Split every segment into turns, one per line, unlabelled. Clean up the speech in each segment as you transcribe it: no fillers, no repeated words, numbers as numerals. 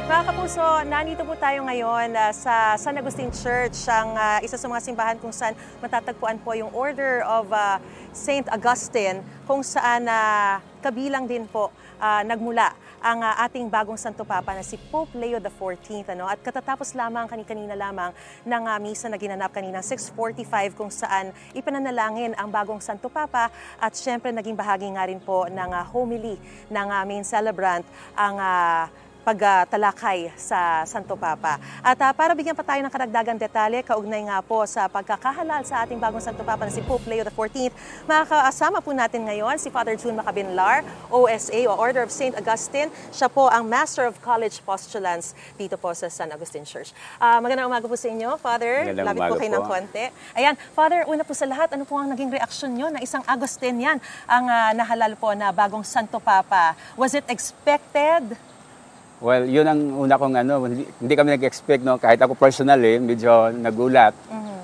Mga kapuso, nandito po tayo ngayon sa San Agustin Church, ang isa sa mga simbahan kung saan matatagpuan po yung Order of St. Augustine, kung saan kabilang din po nagmula ang ating bagong Santo Papa na si Pope Leo XIV. At katatapos lamang kanina lamang ng misa na ginanap kanina 6:45 kung saan ipananalangin ang bagong Santo Papa at syempre naging bahagi nga rin po ng homily ng main celebrant ang pagtalakay sa Santo Papa. At para bigyan pa tayo ng karagdagang detalye, kaugnay nga po sa pagkakahalal sa ating bagong Santo Papa na si Pope Leo XIV, makakasama po natin ngayon si Father June Macabinlar, OSA o Order of St. Augustine. Siya po ang Master of College Postulants dito po sa San Agustin Church. Magandang umaga po sa inyo, Father. Lapit po kayo ng konti. Ayan, Father, una po sa lahat, ano po ang naging reaksyon nyo na isang Agustinian ang nahalal po na bagong Santo Papa? Was it expected?
Well, yun ang una kong hindi kami nag-expect, no? Kahit ako personally, medyo nagulat.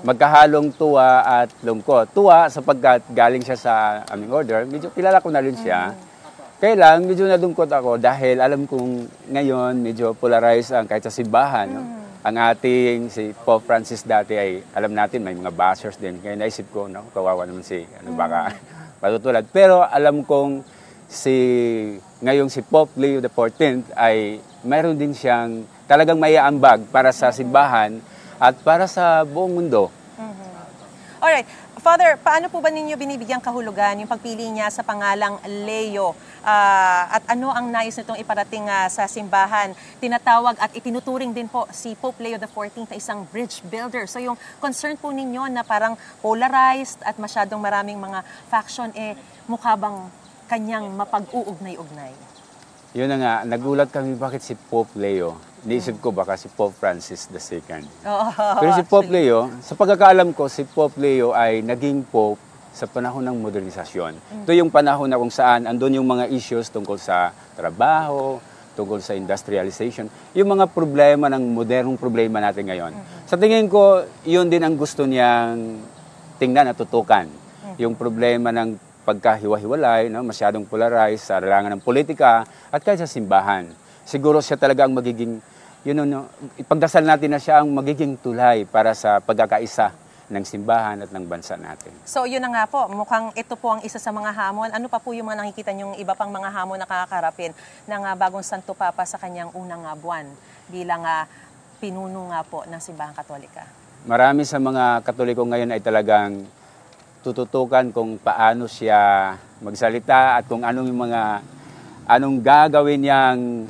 Magkahalong tuwa at lungkot. Tuwa sapagkat galing siya sa aming order, medyo kilala ko na rin siya. Kaya lang, medyo nalungkot ako dahil alam kong ngayon medyo polarized ang kahit sa simbahan. No? Ang ating si Pope Francis dati ay, alam natin, may mga bashers din. Kaya naisip ko, no? Kawawa naman baka patutulad. Pero alam kong ngayong si Pope Leo XIV ay mayroon din siyang talagang maiaambag para sa simbahan at para sa buong mundo.
Alright. Father, paano po ba ninyo binibigyang kahulugan yung pagpili niya sa pangalang Leo? At ano ang nais nitong iparating sa simbahan? Tinatawag at itinuturing din po si Pope Leo XIV na isang bridge builder. So yung concern po ninyo na parang polarized at masyadong maraming mga faction, mukha bang kanyang mapag-uugnay-ugnay?
Yun na nga, nagulat kami bakit si Pope Leo. Niisip ko baka si Pope Francis II. Pero si Pope Leo, sa pagkakaalam ko, si Pope Leo ay naging Pope sa panahon ng modernisasyon. Ito yung panahon na kung saan andun yung mga issues tungkol sa trabaho, tungkol sa industrialization, yung mga problema ng modernong problema natin ngayon. Sa tingin ko, yun din ang gusto niyang tingnan at tutukan. Yung problema ng pagkahiwa-hiwalay, no? Masyadong polarized sa larangan ng politika at kahit sa simbahan. Siguro siya talaga ang magiging, ipagdasal natin na siya ang magiging tulay para sa pagkakaisa ng simbahan at ng bansa natin.
So yun na nga po, mukhang ito po ang isa sa mga hamon. Ano pa po yung mga nakikita niyong iba pang mga hamon na kakaharapin ng bagong Santo Papa sa kanyang unang buwan bilang pinuno nga po ng Simbahang Katolika? Marami
sa mga Katoliko ngayon ay talagang tututukan kung paano siya magsalita at kung anong gagawin niyang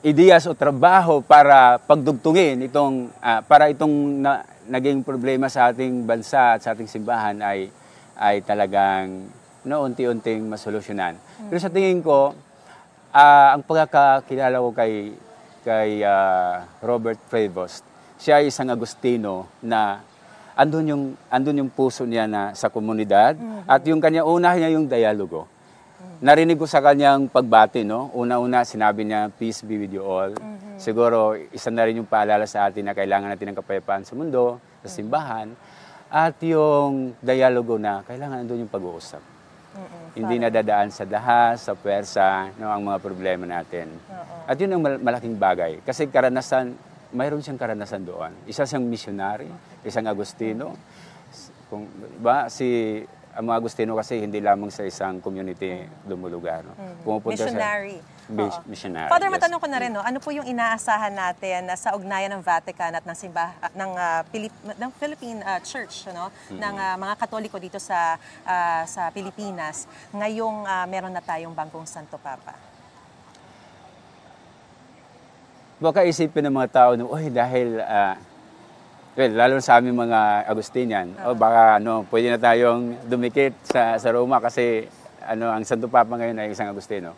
ideas o trabaho para pagdugtungin para itong naging problema sa ating bansa at sa ating simbahan ay talagang unti-unting masolusyonan. Pero sa tingin ko, ang pagkakakilala ko kay Robert Prevost, siya ay isang Agustino na andun yung puso niya sa komunidad at yung unahin niya yung dialogo. Narinig ko sa kanyang pagbati, no? Una-una sinabi niya, peace be with you all. Siguro isa na rin yung paalala sa atin na kailangan natin ng kapayapaan sa mundo, sa simbahan, at yung dialogo na kailangan andun yung pag-uusap. Hindi nadadaan sa dahas, sa pwersa, ang mga problema natin. At yun ang malaking bagay. Kasi mayroon siyang karanasan doon. Isa siyang missionary, isang Agustino. Ang mga Agustino kasi hindi lamang sa isang community lumulugar. No?
Missionary.
Missionary.
Father, matanong ko na rin, ano po yung inaasahan natin sa ugnayan ng Vatican at ng Philippine Church, ng mga Katoliko dito sa Pilipinas, ngayong meron na tayong bagong Santo Papa?
Baka isipin ng mga tao, dahil, lalo sa aming mga Agustinian, baka pwede na tayong dumikit sa Roma kasi ang Santo Papa ngayon ay isang Agustino.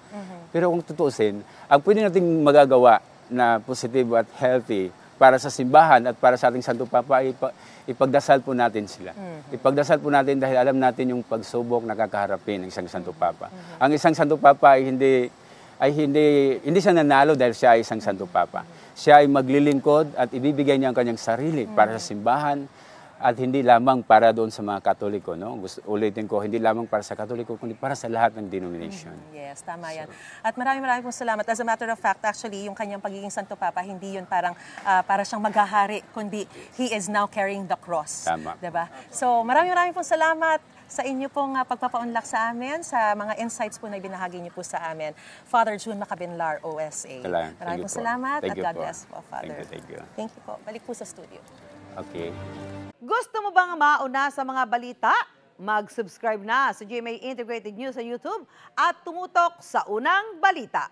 Pero kung tutuusin, ang pwede nating magagawa na positibo at healthy para sa simbahan at para sa ating Santo Papa ay ipagdasal po natin sila. Ipagdasal po natin dahil alam natin yung pagsubok na kakaharapin ng isang Santo Papa. Ang isang Santo Papa ay hindi siya nanalo dahil siya ay isang Santo Papa. Siya ay maglilingkod at ibibigay niya ang kanyang sarili para sa simbahan At hindi lamang para doon sa mga Katoliko, no? Ulitin ko, hindi lamang para sa Katoliko, kundi para sa lahat ng denomination.
Yes, tama yan. At maraming pong salamat. As a matter of fact, actually, yung kanyang pagiging Santo Papa, hindi yun parang para siyang maghahari, kundi he is now carrying the cross.
Tama.
Diba? So maraming pong salamat sa inyo pong pagpapaunlak sa amin, sa mga insights po na binahagi niyo po sa amin. Father June Macabinlar, OSA. Maraming pong salamat at God bless po, Father.
Thank you.
Thank you po. Balik po sa studio.
Okay.
Gusto mo bang mauna sa mga balita? Mag-subscribe na sa GMA Integrated News sa YouTube at tumutok sa unang balita.